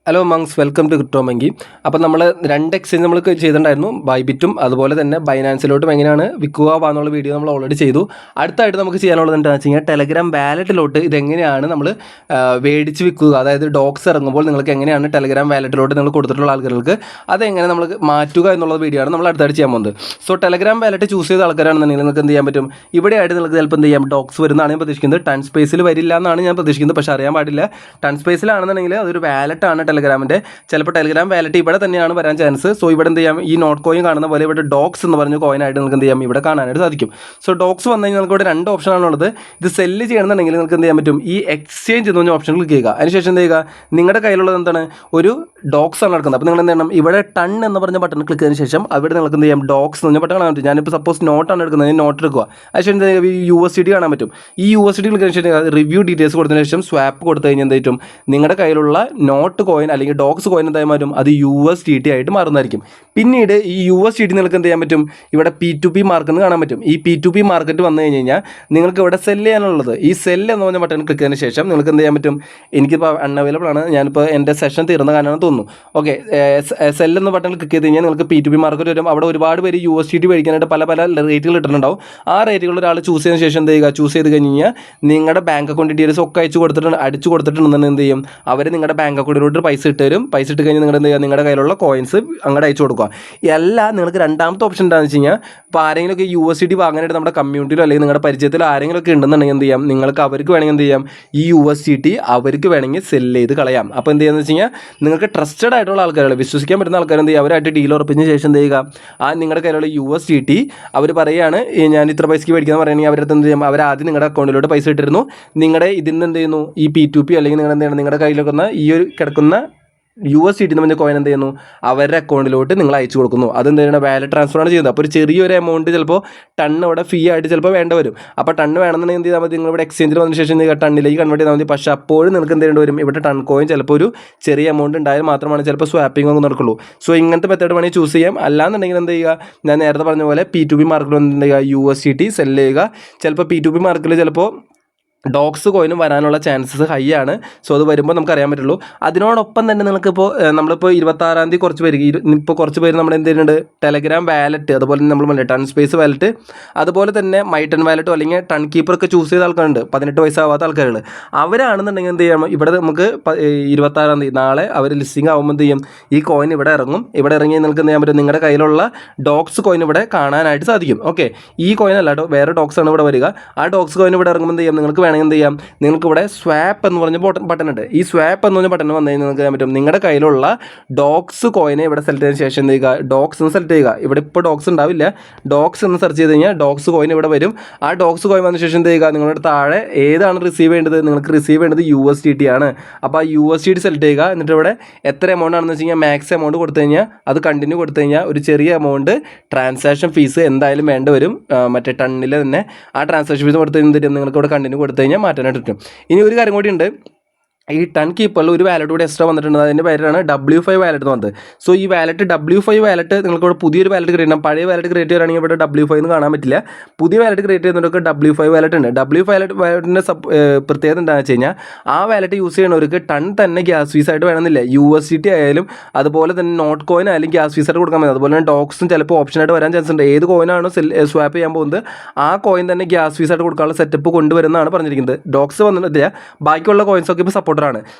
Hello monks, welcome to Cryptomonkey. അപ്പോൾ നമ്മൾ രണ്ട് എക്സ്ചേഞ്ച് നമ്മൾ ചെയ്തിട്ടുണ്ടായിരുന്നു, ബൈബിറ്റും അതുപോലെ തന്നെ ബൈനാൻസിലോട്ടും എങ്ങനെയാണ് വിൽക്കുക എന്നുള്ള വീഡിയോ നമ്മൾ ഓൾറെഡി ചെയ്തു. അടുത്തായിട്ട് നമുക്ക് ചെയ്യാനുള്ളത് എന്താണെന്ന് വെച്ച് കഴിഞ്ഞാൽ ടെലഗ്രാം വാലറ്റിലോട്ട് ഇതെങ്ങനെയാണ് നമ്മൾ മേടിച്ച് വിൽക്കുക, അതായത് ഡോക്സ് ഇറങ്ങുമ്പോൾ നിങ്ങൾക്ക് എങ്ങനെയാണ് ടെലഗ്രാം വാലറ്റിലോട്ട് നിങ്ങൾ കൊടുത്തിട്ടുള്ള ആൾക്കാർക്ക് അതെങ്ങനെ നമ്മൾ മാറ്റുക എന്നുള്ള വീഡിയോ ആണ് നമ്മൾ അടുത്തായിട്ട് ചെയ്യാൻ പോകുന്നത്. സോ ടെലഗ്രാം വാലറ്റ് ചൂസ് ചെയ്ത ആൾക്കാരാണെന്നുണ്ടെങ്കിൽ നിങ്ങൾക്ക് എന്ത് ചെയ്യാൻ പറ്റും, ഇവിടെയായിട്ട് നിങ്ങൾക്ക് ചിലപ്പോൾ എന്ത് ചെയ്യാം, ഡോക്സ് വരുന്നതാണ് ഞാൻ പ്രതീക്ഷിക്കുന്നത്. ടൺ സ്പേസിൽ വരില്ല എന്നാണ് ഞാൻ പ്രതീക്ഷിക്കുന്നത്, പക്ഷേ അറിയാൻ പാടില്ല. ടൺ സ്പേസിലാണെന്നുണ്ടെങ്കിൽ അതൊരു വാലറ്റാണ് ടെലഗ്രാമിൻ്റെ. ചിലപ്പോൾ ടെലഗ്രാം വാലറ്റ് ഇവിടെ തന്നെയാണ് വരാൻ ചാൻസ്. സോ ഇവിടെ എന്ത് ചെയ്യാം, ഈ നോട്ട് കോയിൻ കാണുന്ന പോലെ ഇവിടെ ഡോക്സ് എന്ന് പറഞ്ഞ കോയിനായിട്ട് നിങ്ങൾക്ക് എന്ത് ചെയ്യാം, ഇവിടെ കാണാനായിട്ട് സാധിക്കും. സോ ഡോക്സ് വന്നു കഴിഞ്ഞാൽ നിങ്ങൾക്ക് ഇവിടെ രണ്ട് ഓപ്ഷനാണുള്ളത്. ഇത് സെല്ല് ചെയ്യണമെന്നുണ്ടെങ്കിൽ നിങ്ങൾക്ക് എന്ത് ചെയ്യാൻ പറ്റും, ഈ എക്സ്ചേഞ്ച് എന്ന് പറഞ്ഞ ഓപ്ഷൻ ക്ലിക്ക് ചെയ്യുക. അതിനുശേഷം എന്ത് ചെയ്യുക, നിങ്ങളുടെ കയ്യിലുള്ളത് എന്താണ്, ഒരു ഡോക്സ് ആണ് നടക്കുന്നത്. അപ്പോൾ നിങ്ങൾ എന്ത് ചെയ്യണം, ഇവിടെ ടൺ എന്ന് പറഞ്ഞ ബട്ടൺ ക്ലിക്ക് ചെയ്തതിന് ശേഷം അവിടെ നിങ്ങൾക്ക് എന്ത് ചെയ്യാം, ഡോക്സ് എന്ന് പറഞ്ഞ ബട്ടൺ കാണാൻ പറ്റും. ഞാനിപ്പോൾ സപ്പോസ് നോട്ടാണ് എടുക്കുന്നത്, നോട്ട് എടുക്കുക. അതിനുശേഷം എന്ത് ചെയ്യുക, ഈ USDT കാണാൻ പറ്റും. ഈ USDT ക്ലിക്ക് ചെയ്തതിന് ശേഷം റിവ്യൂ ഡീറ്റെയിൽസ് കൊടുത്തതിന് ശേഷം സ്വാപ്പ് കൊടുത്തു കഴിഞ്ഞാൽ എന്ത് പറ്റും, നിങ്ങളുടെ കയ്യിലുള്ള നോട്ട് കോയിൻ അല്ലെങ്കിൽ ഡോക്സ് കോയിൻ എന്തായി മാറും, അത് USDT ആയിട്ട് മാറുന്നതായിരിക്കും. പിന്നീട് ഈ USDT നിങ്ങൾക്ക് എന്ത് ചെയ്യാൻ പറ്റും, ഇവിടെ P2P മാർക്കറ്റ് എന്ന് കാണാൻ പറ്റും. ഈ P2P മാർക്കറ്റ് വന്നു കഴിഞ്ഞ് കഴിഞ്ഞാൽ നിങ്ങൾക്ക് ഇവിടെ സെല്ല് ചെയ്യാനുള്ളത് ഈ സെല്ല് എന്ന് പറഞ്ഞ ബട്ടൺ ക്ലിക്ക് ചെയ്തതിന് ശേഷം നിങ്ങൾക്ക് എന്ത് ചെയ്യാൻ പറ്റും, എനിക്കിപ്പോൾ അൺഅവൈലബിൾ ആണ്, ഞാനിപ്പോൾ എൻ്റെ സെഷൻ തീർന്ന കാരണമാണ് തോന്നുന്നു. ഓക്കെ, സെല്ല് എന്ന ബട്ടൺ ക്ലിക്ക് ചെയ്ത് കഴിഞ്ഞാൽ നിങ്ങൾക്ക് P2P മാർക്കറ്റ് വരും. അവിടെ ഒരുപാട് പേര് USDT മേടിക്കാനായിട്ട് പല പല റേറ്റുകൾ ഇട്ടിട്ടുണ്ടാവും. ആ റേറ്റുകൾ ഒരാൾ ചൂസ് ചെയ്തതിന് ശേഷം എന്ത് ചെയ്യുക, ചൂസ് ചെയ്ത് കഴിഞ്ഞ് കഴിഞ്ഞാൽ നിങ്ങളുടെ ബാങ്ക് അക്കൗണ്ട് ഡീറ്റെയിൽസ് ഒക്കെ അടിച്ചു കൊടുത്തിട്ടുണ്ടെന്ന് എന്ത് ചെയ്യും, അവർ നിങ്ങളുടെ ബാങ്ക് അക്കൗണ്ടിലോട്ട് പൈസ ഇട്ട് തരും. പൈസ ഇട്ട് കഴിഞ്ഞാൽ നിങ്ങൾ എന്ത് ചെയ്യുക, നിങ്ങളുടെ കയ്യിലുള്ള കോയിൻസ് അങ്ങോട്ട് അയച്ചു കൊടുക്കുക. എല്ലാം നിങ്ങൾക്ക് രണ്ടാമത്തെ ഓപ്ഷൻ എന്താണെന്ന് വെച്ച് കഴിഞ്ഞാൽ, ഇപ്പോൾ ആരെങ്കിലുമൊക്കെ USDT വാങ്ങാനായിട്ട് നമ്മുടെ കമ്മ്യൂണിറ്റിയിലോ അല്ലെങ്കിൽ നിങ്ങളുടെ പരിചയത്തിലോ ആരെങ്കിലുമൊക്കെ ഉണ്ടെന്നുണ്ടെങ്കിൽ എന്ത് ചെയ്യാം, നിങ്ങൾക്ക് അവർക്ക് വേണമെങ്കിൽ എന്ത് ചെയ്യാം, ഈ USDT അവർക്ക് വേണമെങ്കിൽ സെല്ല് ചെയ്ത് കളയാം. അപ്പോൾ എന്ത് ചെയ്യുന്നത് വെച്ച് കഴിഞ്ഞാൽ, നിങ്ങൾക്ക് ട്രസ്റ്റഡ് ആയിട്ടുള്ള ആൾക്കാരുകൾ, വിശ്വസിക്കാൻ പറ്റുന്ന ആൾക്കാർ എന്ത് ചെയ്യുക, അവരായിട്ട് ഡീൽ ഉറപ്പിച്ചതിന് ശേഷം എന്ത് ചെയ്യുക, ആ നിങ്ങളുടെ കയ്യിലുള്ള USDT അവർ പറയുകയാണ് ഞാൻ ഇത്ര പൈസയ്ക്ക് മേടിക്കാന്ന് പറയുകയാണെങ്കിൽ അവരടുത്ത് എന്ത് ചെയ്യും, അവരാദ്യം നിങ്ങളുടെ അക്കൗണ്ടിലോട്ട് പൈസ ഇട്ടിരുന്നു. നിങ്ങളുടെ ഇതിന് എന്ത് ചെയ്യുന്നു, ഈ P2P അല്ലെങ്കിൽ നിങ്ങൾ എന്ത് ചെയ്യണം, നിങ്ങളുടെ കയ്യിലൊക്കെ ഈ ഒരു കിടക്കുന്ന USDT എന്ന് പറഞ്ഞ കോയിൻ എന്ത് ചെയ്യുന്നു, അവരുടെ അക്കൗണ്ടിലോട്ട് നിങ്ങൾ അയച്ചു കൊടുക്കുന്നു. അതെന്ത് ചെയ്യണം, വാലറ്റ് ട്രാൻസ്ഫറാണ് ചെയ്യുന്നത്. അപ്പോൾ ഒരു ചെറിയൊരു എമൗണ്ട് ചിലപ്പോൾ ടണ്ണ് ഇവിടെ ഫീ ആയിട്ട് ചിലപ്പോൾ വേണ്ട വരും. അപ്പോൾ ടണ്ണ് വേണമെന്നുണ്ടെങ്കിൽ എന്ത് ചെയ്താൽ മതി, നിങ്ങൾ ഇവിടെ എക്സ്ചേഞ്ചിൽ വന്നതിന് ശേഷം ടണ്ണിലേക്ക് കൺവേർട്ട് ചെയ്താൽ മതി. പക്ഷേ അപ്പോഴും നിങ്ങൾക്ക് എന്ത് ചെയ്യേണ്ടി വരും, ഇവിടെ ടൺ കോയിൻ ചിലപ്പോൾ ഒരു ചെറിയ എമൗണ്ട് ഉണ്ടായാൽ മാത്രമാണ് ചിലപ്പോൾ സ്വാപ്പിംഗ് ഒന്നും നടക്കുള്ളൂ. സോ ഇങ്ങനത്തെ മെത്തേഡ് വേണമെങ്കിൽ ചൂസ് ചെയ്യാം. അല്ലാന്നുണ്ടെങ്കിൽ എന്ത് ചെയ്യുക, ഞാൻ നേരത്തെ പറഞ്ഞ പോലെ P2P മാർക്കറ്റിൽ എന്ത് ചെയ്യുക, USDT സെല്ല് ചെയ്യുക. ചിലപ്പോൾ P2P മാർക്കറ്റിൽ ചിലപ്പോൾ ഡോക്സ് കോയിനും വരാനുള്ള ചാൻസസ് ഹൈ ആണ്. സോ അത് വരുമ്പോൾ നമുക്ക് അറിയാൻ പറ്റുള്ളൂ. അതിനോടൊപ്പം തന്നെ നിങ്ങൾക്കിപ്പോൾ നമ്മളിപ്പോൾ 26-ാം തീയതി കുറച്ച് പേര് ഇപ്പോൾ കുറച്ച് പേര് നമ്മൾ എന്ത് ചെയ്യുന്നുണ്ട്, ടെലഗ്രാം വാലറ്റ്, അതുപോലെ തന്നെ നമ്മൾ ടൺ സ്പേസ് വാലറ്റ്, അതുപോലെ തന്നെ മൈറ്റൺ വാലറ്റോ അല്ലെങ്കിൽ ടൺ കീപ്പറൊക്കെ ചൂസ് ചെയ്ത ആൾക്കാരുണ്ട്, 18 വയസ്സാവാത്ത ആൾക്കാരുകൾ. അവരാണെന്നുണ്ടെങ്കിൽ എന്ത് ചെയ്യണം, ഇവിടെ നമുക്ക് 26-ാം തീയതി നാളെ അവർ ലിസ്റ്റിംഗ് ആകുമ്പോൾ എന്ത് ചെയ്യും, ഈ കോയിൻ ഇവിടെ ഇറങ്ങും. ഇവിടെ ഇറങ്ങി നിങ്ങൾക്ക് എന്ത് ചെയ്യാൻ പറ്റും, നിങ്ങളുടെ കയ്യിലുള്ള ഡോക്സ് കോയിൻ ഇവിടെ കാണാനായിട്ട് സാധിക്കും. ഓക്കെ, ഈ കോയിൻ അല്ല കേട്ടോ, വേറെ ഡോക്സ് ആണ് ഇവിടെ വരിക. ആ ഡോക്സ് കോയിൻ ഇവിടെ ഇറങ്ങുമ്പോൾ എന്ത് ചെയ്യാം, നിങ്ങൾക്ക് എന്ത് ചെയ്യാം, നിങ്ങൾക്ക് ഇവിടെ സ്വാപ്പ് എന്ന് പറഞ്ഞ ബട്ടൺ ഉണ്ട്. ഈ സ്വാപ്പ് എന്ന് പറഞ്ഞ ബട്ടൺ വന്നു കഴിഞ്ഞാൽ നിങ്ങൾക്ക് ചെയ്യാൻ പറ്റും, നിങ്ങളുടെ കയ്യിലുള്ള ഡോക്സ് കോയിനെ ഇവിടെ സെലക്ട് ചെയ്തതിന് ശേഷം എന്ത് ചെയ്യുക, ഡോക്സ് എന്ന് സെലക്ട് ചെയ്യുക. ഇവിടെ ഇപ്പോൾ ഡോക്സ് ഉണ്ടാവില്ല, ഡോക്സ് എന്ന് സെർച്ച് ചെയ്ത് കഴിഞ്ഞാൽ ഡോക്സ് കോയിൻ ഇവിടെ വരും. ആ ഡോക്സ് കോയിൻ വന്ന ശേഷം എന്ത് ചെയ്യുക, നിങ്ങളുടെ താഴെ ഏതാണ് റിസീവ് ചെയ്യേണ്ടത്, നിങ്ങൾക്ക് റിസീവ് ചെയ്യേണ്ടത് USDT ആണ്. അപ്പോൾ ആ USDT സെലക്ട് ചെയ്യുക. എന്നിട്ട് ഇവിടെ എത്ര എമൗണ്ട് ആണെന്ന് വെച്ച് കഴിഞ്ഞാൽ മാക്സ് എമൗണ്ട് കൊടുത്തു കഴിഞ്ഞാൽ അത് കണ്ടിന്യൂ കൊടുത്തു കഴിഞ്ഞാൽ ഒരു ചെറിയ എമൗണ്ട് ട്രാൻസാക്ഷൻ ഫീസ് എന്തായാലും വേണ്ടി വരും. മറ്റേ ടണ്ണിൽ തന്നെ ആ ട്രാൻസാക്ഷൻ ഫീസ് കൊടുത്ത് കഴിഞ്ഞാൽ നിങ്ങൾക്ക് ഇവിടെ കണ്ടിന്യൂ കൊടുത്തു കഴിഞ്ഞാൽ മാറ്റാനായിട്ട് പറ്റും. ഇനി ഒരു കാര്യം കൂടി ഉണ്ട്, ഈ ടൺ കീപ്പറിൽ ഒരു വാലറ്റ് കൂടി എക്സ്ട്രാ വന്നിട്ടുണ്ട്. അതിൻ്റെ പേരാണ് W5 വാലറ്റ് എന്ന് പറഞ്ഞത്. സോ ഈ വാലറ്റ് W5 വാലറ്റ് നിങ്ങൾക്ക് ഇവിടെ പുതിയൊരു വാലറ്റ് ക്രിയേറ്റ് ചെയ്യണം. പഴയ വാലറ്റ് ക്രിയേറ്റ് ചെയ്യുകയാണെങ്കിൽ ഇവിടെ W5 എന്ന് കാണാൻ പറ്റില്ല. പുതിയ വാലറ്റ് ക്രിയേറ്റ് ചെയ്യുന്നവർക്ക് W5 വാലറ്റ് ഉണ്ട്. W5 വാലറ്റിൻ്റെ പ്രത്യേകത എന്താണെന്ന് വെച്ച് കഴിഞ്ഞാൽ, ആ വാലറ്റ് യൂസ് ചെയ്യുന്നവർക്ക് ടൺ തന്നെ ഗ്യാസ് ഫീസ് ആയിട്ട് വേണമെന്നില്ല. USDT ആയാലും അതുപോലെ തന്നെ നോട്ട് കോയിൻ ആയാലും ഗ്യാസ് ഫീസ് ആയിട്ട് കൊടുക്കാൻ മതി. അതുപോലെ തന്നെ ഡോക്സും ചിലപ്പോൾ ഓപ്ഷനായിട്ട് വരാൻ ചാൻസ് ഉണ്ട്. ഏത് കോയിനാണോ സ്വാപ്പ് ചെയ്യാൻ പോകുന്നത് ആ കോയിൻ തന്നെ ഗ്യാസ് ഫീസ് ആയിട്ട് കൊടുക്കാനുള്ള സെറ്റപ്പ് കൊണ്ടുവരുന്നതാണ് പറഞ്ഞിരിക്കുന്നത്. ഡോക്സ് വന്നിട്ടില്ല, ബാക്കിയുള്ള കോയിൻസൊക്കെ ഇപ്പോൾ സപ്പോർട്ടറാണ്.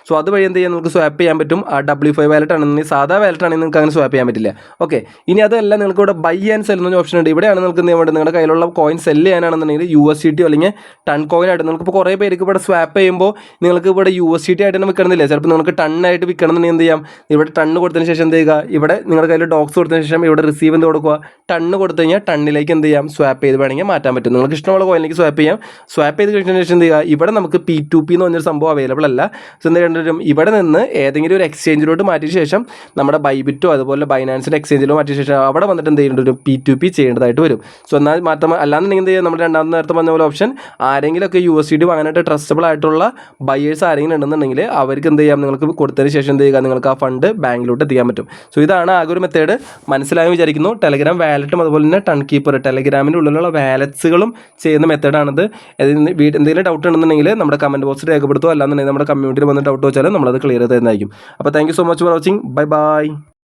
സോ അതുവഴി എന്ത് ചെയ്യാൻ നമുക്ക് സ്വാപ്പ് ചെയ്യാൻ പറ്റും. ആ W5 വാലറ്റ് ആണെന്നുണ്ടെങ്കിൽ, സാധാ വാലറ്റ് ആണെങ്കിൽ നിങ്ങൾക്ക് അങ്ങനെ സ്വാപ്പ് ചെയ്യാൻ പറ്റില്ല. ഓക്കെ, ഇനി അതല്ല, നിങ്ങൾക്ക് ഇവിടെ ബൈ ആൻഡ് സെൽ എന്നൊരു ഓപ്ഷൻ ഉണ്ട്. ഇവിടെയാണ് നിങ്ങൾക്ക് എന്ത് ചെയ്യാൻ വേണ്ടത്, നിങ്ങളുടെ കയ്യിലുള്ള കോയിൻ സെല്ല് ചെയ്യാനാണെന്നുണ്ടെങ്കിൽ USDT അല്ലെങ്കിൽ ടൺ കോയിൻ ആയിട്ട് നിങ്ങൾക്ക് ഇപ്പോൾ കുറേ പേർക്ക് ഇവിടെ സ്വാപ്പ് ചെയ്യുമ്പോൾ നിങ്ങൾക്ക് ഇവിടെ USDT ആയിട്ട് തന്നെ വിൽക്കണമെന്നില്ല. ചിലപ്പോൾ നിങ്ങൾക്ക് ടണ്ണായിട്ട് വിൽക്കണമെന്നുണ്ടെങ്കിൽ എന്ത് ചെയ്യാം, ഇവിടെ ടണ്ണ് കൊടുത്തതിന് ശേഷം എന്ത് ചെയ്യുക, ഇവിടെ നിങ്ങളുടെ കയ്യിൽ ഡോക്സ് കൊടുത്തതിന് ശേഷം ഇവിടെ റിസീവ് എന്ത് കൊടുക്കുക, ടണ്ണ് കൊടുത്തു കഴിഞ്ഞാൽ ടണ്ണിലേക്ക് എന്ത് ചെയ്യാം, സ്വാപ്പ് ചെയ്ത് വേണമെങ്കിൽ മാറ്റാൻ പറ്റും. നിങ്ങൾക്ക് ഇഷ്ടമുള്ള കോയിനിലേക്ക് സ്വാപ്പ് ചെയ്യാം. സ്വാപ്പ് ചെയ്ത് കഴിഞ്ഞതിന് ശേഷം എന്ത് ചെയ്യുക, ഇവിടെ നമുക്ക് P2P എന്ന് പറഞ്ഞൊരു സംഭവം അവൈലബിൾ അല്ല. സോ എന്ത് ചെയ്യേണ്ടത്, ഇവിടെ നിന്ന് ഏതെങ്കിലും ഒരു എക്സ്ചേഞ്ചിലോട്ട് മാറ്റിയ ശേഷം നമ്മുടെ ബൈബിറ്റോ അതുപോലെ ബൈനാൻസിൻ്റെ എക്സ്ചേഞ്ചിലോ മാറ്റിയ ശേഷം അവിടെ വന്നിട്ട് എന്ത് ചെയ്യേണ്ട ഒരു P2P ചെയ്യേണ്ടതായിട്ട് വരും. സോ എന്നാൽ മാറ്റം അല്ലാന്നുണ്ടെങ്കിൽ എന്ത് ചെയ്യുക, നമ്മുടെ രണ്ടാമത്തെ നേരത്തെ പറഞ്ഞ പോലെ ഓപ്ഷൻ, ആരെങ്കിലുമൊക്കെ USDT വാങ്ങാനായിട്ട് ട്രസ്റ്റബിൾ ആയിട്ടുള്ള ബയേഴ്സ് ആരെങ്കിലും ഉണ്ടെന്നുണ്ടെങ്കിൽ അവർക്ക് എന്ത് ചെയ്യാം, നിങ്ങൾക്ക് കൊടുത്തതിന് ശേഷം എന്ത് ചെയ്യുക, നിങ്ങൾക്ക് ആ ഫണ്ട് ബാങ്കിലോട്ട് എത്തിക്കാൻ പറ്റും. സോ ഇതാണ് ആകെ ഒരു മെത്തേഡ്. മനസ്സിലായെന്ന് വിചാരിക്കുന്നു. ടെലഗ്രാം വാലറ്റും അതുപോലെ തന്നെ ടൺ കീപ്പർ, ടെലഗ്രാമിൻ്റെ ഉള്ളിലുള്ള വാലറ്റ്സുകളും ചെയ്യുന്ന മെത്തേഡാണിത്. എന്തെങ്കിലും ഡൗട്ട് ഉണ്ടെന്നുണ്ടെങ്കിൽ നമ്മുടെ കമൻറ്റ് ബോക്സിൽ രേഖപ്പെടുത്തുക. അല്ലാന്നുണ്ടെങ്കിൽ നമ്മുടെ കമ്മ്യൂണിറ്റി എന്തെങ്കിലും വന്ന് ഡൗട്ട് വെച്ചാലും നമ്മളത് ക്ലിയർ ചെയ്ത് തരുന്നതായിരിക്കും. അപ്പോൾ thank you so much for watching. Bye bye.